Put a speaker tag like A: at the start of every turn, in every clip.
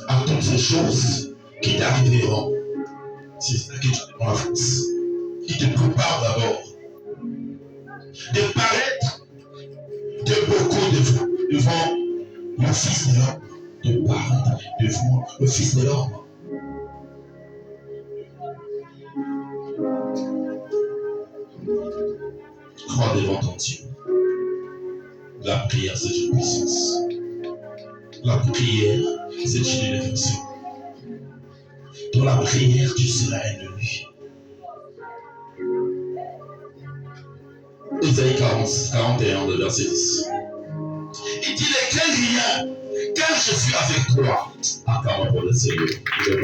A: à toutes ces choses qui t'arriveront. C'est ça que tu te prends la force. Il te prépare d'abord de paraître de beaucoup devant le Fils de l'homme, de paraître devant le Fils de l'homme. Crois devant ton Dieu. La prière, c'est une puissance. La prière, c'est une élection. Dans la prière, tu seras élevé. Isaïe 41, le verset 10. Il dit, ne crains rien, car je suis avec toi. Attends pour le Seigneur. Ne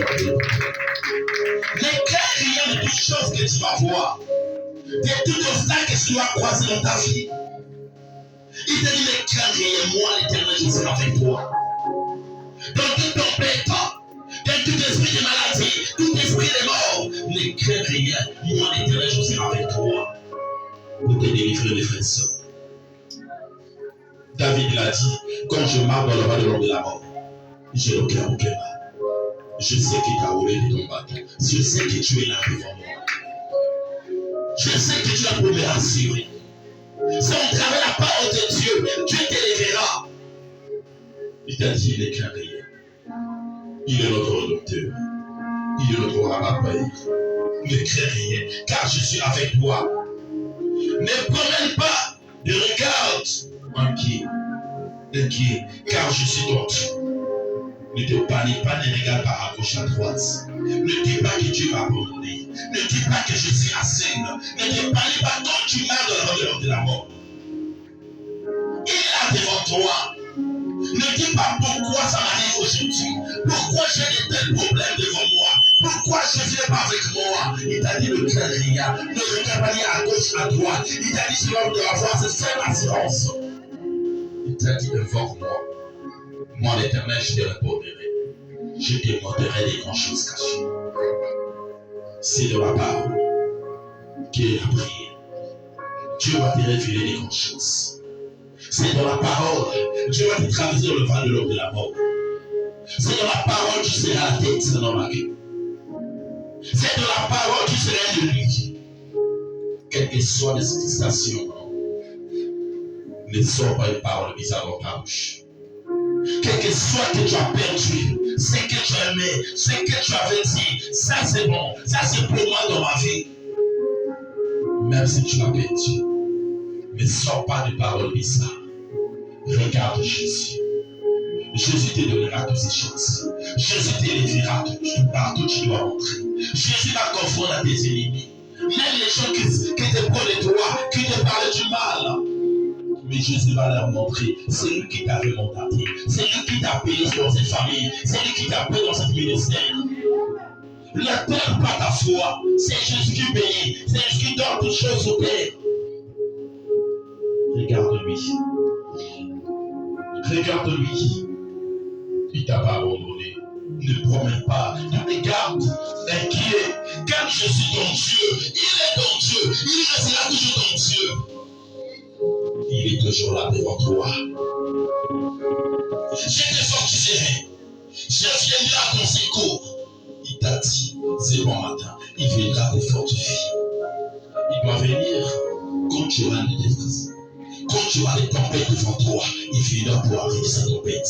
A: crains rien de toutes choses que tu vas voir, de tout obstacle que tu vas croiser dans ta vie. Il te dit, ne crains rien, moi l'Éternel, je serai avec toi. Dans toute tempête, dans tout esprit de maladie, tout esprit de mort, ne crains rien, moi l'Éternel, je serai avec toi. Pour te délivrer, mes frères et sœurs. David l'a dit, quand je marche dans le vallée de l'ombre de la mort, j'ai le cœur au cœur. Je sais qu'il t'a roulé de ton bâton. Je sais que tu es là devant moi. Je sais que tu as pour me rassurer. Si on travaille la parole de Dieu, Dieu t'élèvera. Il t'a dit, il n'est qu'un rien. Il est notre docteur. Il est notre rabat-père. Ne crains rien, car je suis avec toi. Ne promène pas de regard inquiet, car je suis ton Dieu. Ne te panique pas, ne regarde pas à gauche, à droite. Ne dis pas que Dieu m'a abandonné. Ne dis pas que je suis assaini. Ne te panique pas quand tu marches dans le vallée de la mort. Il est là devant toi. Ne dis pas pourquoi ça m'arrive aujourd'hui. Pourquoi j'ai de tels problèmes devant moi. Pourquoi Jésus n'est pas avec moi. Il t'a dit ne crains rien. Ne regarde pas ni à gauche, à droite. Il t'a dit tu vas avoir cette seule assurance. Il t'a dit invoque-moi. Moi l'Éternel, je te répondrai. Je te montrerai des grandes choses cachées. C'est de la parole qui est la prière. Dieu va te révéler des grandes choses. C'est dans la parole. Dieu va te traverser dans le vallée de l'ombre de la mort. C'est dans la parole que tu seras la tête, c'est dans la vie. C'est dans la parole que tu seras de lui. Quelle que soit les situations, ne sors pas une parole bizarre dans ta bouche. Quel que soit que tu as perdu, ce que tu as aimé, ce que tu avais dit, ça c'est bon, ça c'est pour moi dans ma vie. Même si tu l'as perdu, ne sors pas de paroles bizarres. Regarde Jésus. Jésus te donnera toutes ces choses. Jésus t'élèvera partout où tu dois entrer. Jésus va confondre à tes ennemis. Même les gens qui te prennent de toi, qui te parlent du mal. Mais Jésus va leur montrer, c'est lui qui t'a remonté, c'est lui qui t'a payé dans cette famille, c'est lui qui t'a payé dans cette ministère. Ne perds pas ta foi, c'est Jésus qui paye, c'est Jésus qui donne toutes choses au Père. Regarde-lui. Regarde-lui. Il t'a pas abandonné. Ne promène pas, ne regarde inquiet, car je suis ton Dieu, il est ton Dieu, il restera toujours ton Dieu. Il est toujours là devant toi. Je te fortifierai. Je viendrai à ton secours. Il t'a dit, c'est bon matin, il viendra te fortifier. Il doit venir quand tu auras des défenses. Quand tu auras des tempêtes devant toi, il viendra pour arrêter cette tempête.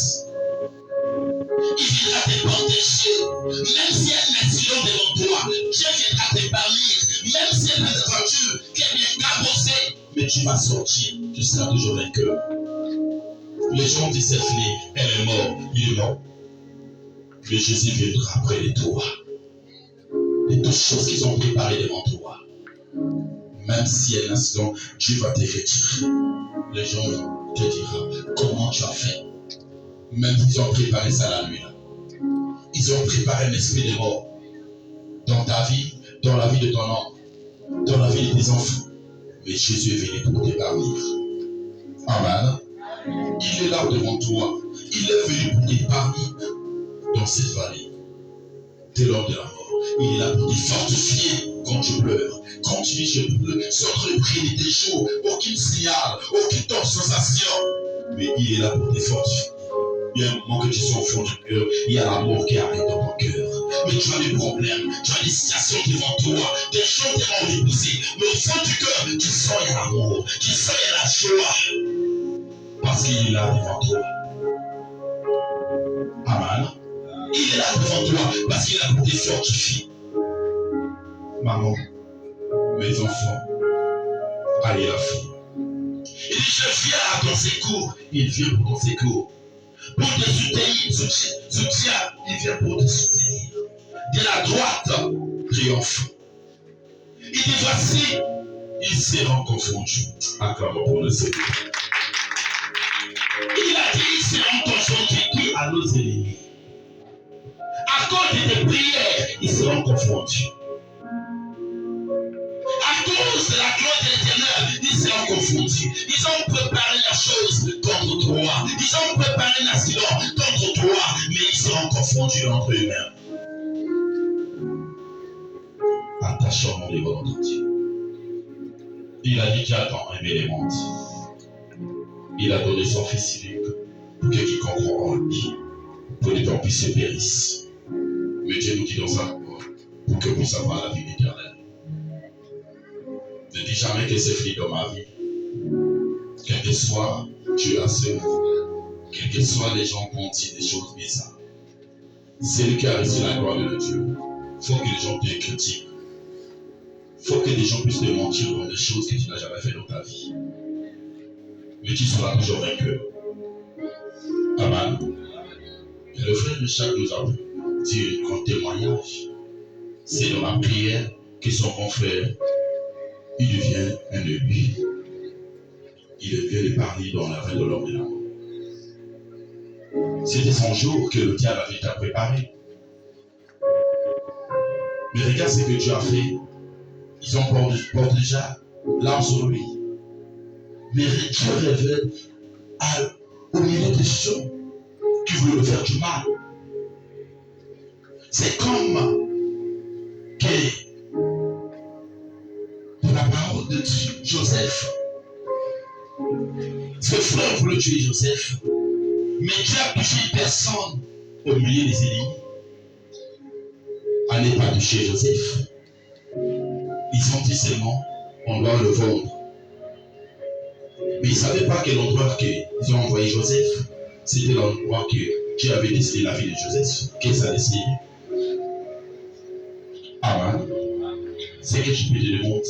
A: Il viendra te protéger. Même si elle est accident devant toi, Dieu viendra t'épargner. Même si elle a des voitures qui est bien cabossée, mais tu vas sortir, tu seras toujours vainqueur. Les gens disent cette fille, elle est morte, il est mort. Mais Jésus viendra près de toi. Et toutes choses qu'ils ont préparées devant toi. Même si un instant, Dieu va te retirer. Les gens te diront, comment tu as fait? Même s'ils ont préparé ça la nuit. Ils ont préparé un esprit de mort. Dans ta vie, dans la vie de ton homme, dans la vie de tes enfants. Mais Jésus est venu pour t'épargner. Amen. Il est là devant toi. Il est venu pour t'épargner dans cette vallée de l'homme de la mort. Il est là pour te fortifier quand tu pleures. Quand tu dis je pleure, sans le prix des jours, aucune signal, aucune sensation. Mais il est là pour te fortifier. Il y a un moment que tu sois au fond du cœur, il y a l'amour qui arrive dans ton cœur. Mais tu as des problèmes, tu as des situations devant toi, des choses devant repousser. Mais au fond du cœur, tu sens il y a l'amour, tu sens il y a la joie. Parce qu'il est là devant toi. Amen. Il est là devant toi parce qu'il est là pour te fortifier. Maman, mes enfants, allez la fille. Il dit, je viens à ton secours. Il vient pour ton secours. Pour te soutenir, il vient pour te soutenir. De la droite, triomphe. Il dit, voici, ils seront confondus. Acclamons pour le Seigneur. Il a dit, ils seront confondus qui à nos ennemis. À cause de tes prières, ils seront confondus. À cause de la gloire de l'Éternel, ils seront confondus. Ils ont préparé la chose contre toi. Ils ont préparé l'accident contre toi, mais ils seront confondus entre eux-mêmes. Attachons mon dévot dans Dieu. Il a dit qu'Adam aimait les mondes. Il a donné son Fils unique pour que quiconque croit en lui, pour ne pas puisse se périsse. Mais Dieu nous dit dans sa parole pour que vous saviez la vie éternelle. Ne dis jamais que c'est fini dans ma vie. Quel que soit Dieu a seul, quels que soient les gens qui ont dit des choses bizarres, c'est lui qui a reçu la gloire de Dieu. Il faut que les gens te critiquent. Il faut que les gens puissent te mentir dans des choses que tu n'as jamais fait dans ta vie. Mais tu seras toujours vainqueur. Amen. Et le frère de Jacques nous a dit un témoignage. C'est dans la prière que son confrère, il devient un de lui. Il devient le parler dans la reine de l'homme et l'amour. C'était son jour que le diable avait préparé. Mais regarde ce que Dieu a fait. Ils ont porté déjà l'arme sur lui. Mais Dieu révèle au milieu des gens qui voulaient le faire du mal. C'est comme que la parole de Dieu, Joseph. Ses frères voulaient tuer Joseph. Mais Dieu a touché personne au milieu des ennemis. À ne pas toucher Joseph. Ils ont dit seulement, on doit le vendre. Mais ils ne savaient pas que l'endroit qu'ils ont envoyé Joseph, c'était l'endroit que Dieu avait décidé la vie de Joseph, que ça décidé. Amen. C'est que tu peux te demander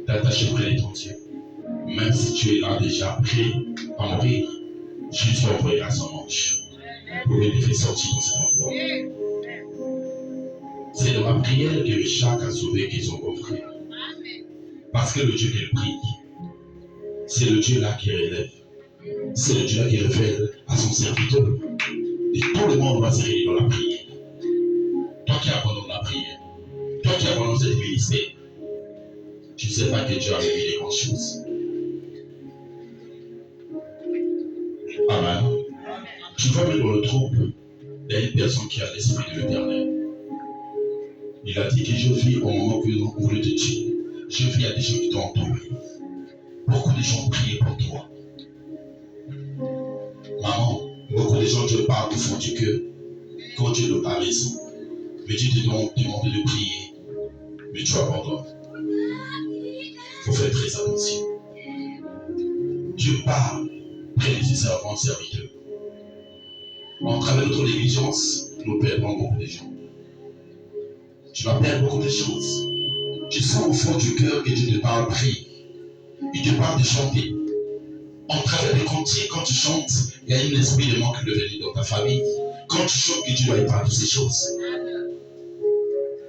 A: d'attacher près de ton Dieu. Même si tu es là déjà prêt à mourir, Jésus envoyera son ange pour te faire sortir de cet endroit. C'est de ma prière que Jacques a sauvé qu'ils ont compris. Parce que le Dieu qu'il prie, c'est le Dieu là qui relève. C'est le Dieu là qui révèle à son serviteur. Et tout le monde va se réunir dans la prière. Toi qui abandonnes la prière, toi qui abandonnes cette ministère, tu ne sais pas que Dieu a révélé des grandes choses. Amen. Tu vas mettre dans le trouble d'une personne qui a l'esprit de l'Éternel. Il a dit que je vis au moment où vous voulez te tuer. Je vis à des gens qui t'ont entouré. Beaucoup de gens prient pour toi. Maman, beaucoup de gens te parlent au fond du cœur quand tu es dans ta maison. Mais tu te demandes de prier. Mais tu abandonnes. Il faut faire très attention. Dieu parle près de ses servants serviteurs. En travers de notre négligence, nous perdons beaucoup de gens. Tu vas perdre beaucoup de choses. Tu sens au fond du cœur que Dieu te parle, prie. Il te parle de chanter. En travers des cantiques, quand tu chantes, il y a un esprit de manque de venir dans ta famille. Quand tu chantes, que Dieu va y parler de ces choses.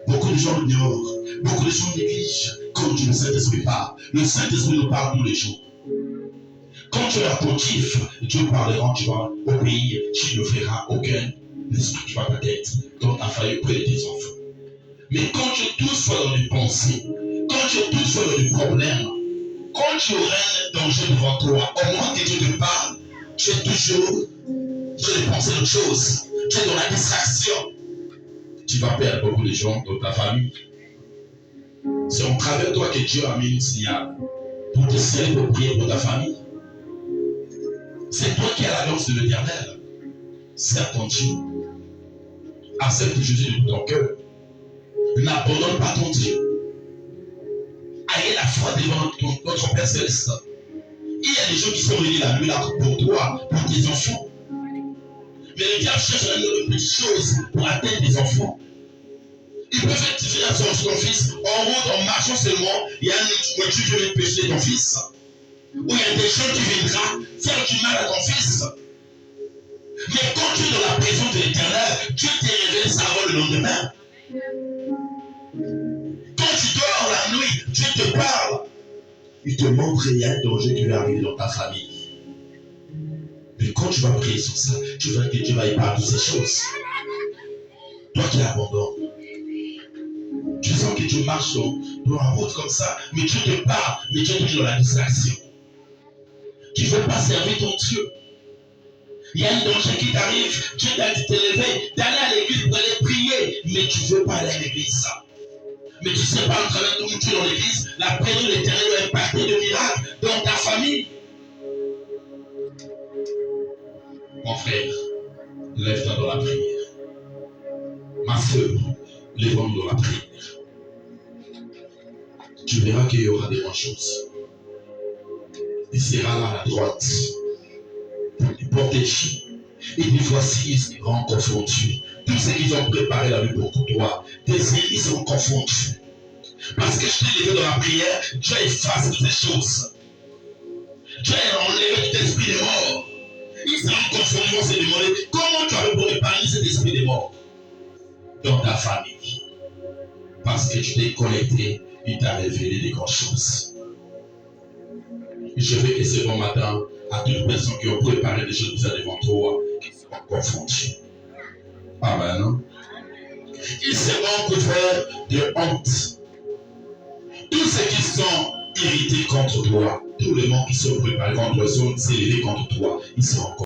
A: Beaucoup de gens l'ignorent. Beaucoup de gens négligent. Quand Dieu, le Saint-Esprit parle. Le Saint-Esprit nous parle tous les jours. Quand tu es attentif, Dieu parlera, tu vas obéir. Tu ne feras aucun esprit qui va ta tête dans ta famille auprès de tes enfants. Mais quand tu es toutefois dans les pensées, quand tu es toutefois dans les problèmes, quand tu auras un danger devant toi, au moment que Dieu te parle, tu es toujours en train de penser à autre chose. Tu es dans la distraction. Tu vas perdre beaucoup de gens dans ta famille. C'est en travers de toi que Dieu a mis une signal pour te servir, pour prier pour ta famille. C'est toi qui as l'alliance de l'Éternel. Sers ton Dieu. Accepte Jésus de tout ton cœur. N'abandonne pas ton Dieu. Ayez la foi devant notre Père Céleste. Il y a des gens qui sont venus la nuit là pour toi, pour tes enfants. Mais le diable cherche une petite chose pour atteindre tes enfants. Il peut faire différence sur ton fils en route, en marchant seulement. Il y a une voiture qui vient pêcher ton fils. Ou il y a des gens qui viendront faire du mal à ton fils. Mais quand tu es dans la présence de l'Éternel, Dieu te révèle ça avant le lendemain. Quand tu dors la nuit, Dieu te parle. Il te montre qu'il y a un danger qui va arriver dans ta famille. Mais quand tu vas prier sur ça, tu verras que Dieu va épargner toutes ces choses. Toi qui abandonnes, tu sens que tu marches dans la route comme ça, mais Dieu te parle, mais Dieu est dans la distraction. Tu ne veux pas servir ton Dieu. Il y a un danger qui t'arrive, Dieu t'a dit de te lever, d'aller à l'église pour aller prier, mais tu ne veux pas aller à l'église. Mais tu ne sais pas, en travers de tu es dans l'église, la présence de l'Éternel va impacter de miracles dans ta famille. Mon frère, lève-toi dans la prière. Ma soeur, lève-toi dans la prière. Tu verras qu'il y aura des bonnes choses. Il sera là à la droite pour te protéger. Et puis voici, ils seront confondus. Tous ceux qui ont préparé la vie pour toi, tes ennemis seront confondus. Parce que je t'ai levé dans la prière, Dieu efface toutes ces choses. Dieu a enlevé tout esprit de mort. Ils seront confondus, vont se demander comment tu as fait pour épargner cet esprit de mort dans ta famille. Parce que tu t'es connecté, il t'a révélé des grandes choses. Je vais essayer bon matin à toutes les personnes qui ont préparé des choses bizarres devant toi, qui seront confondues. Amen. Ils seront couverts de honte. Tous ceux qui sont irrités contre toi, tous les gens qui sont préparés contre toi, sont élevés contre toi, ils seront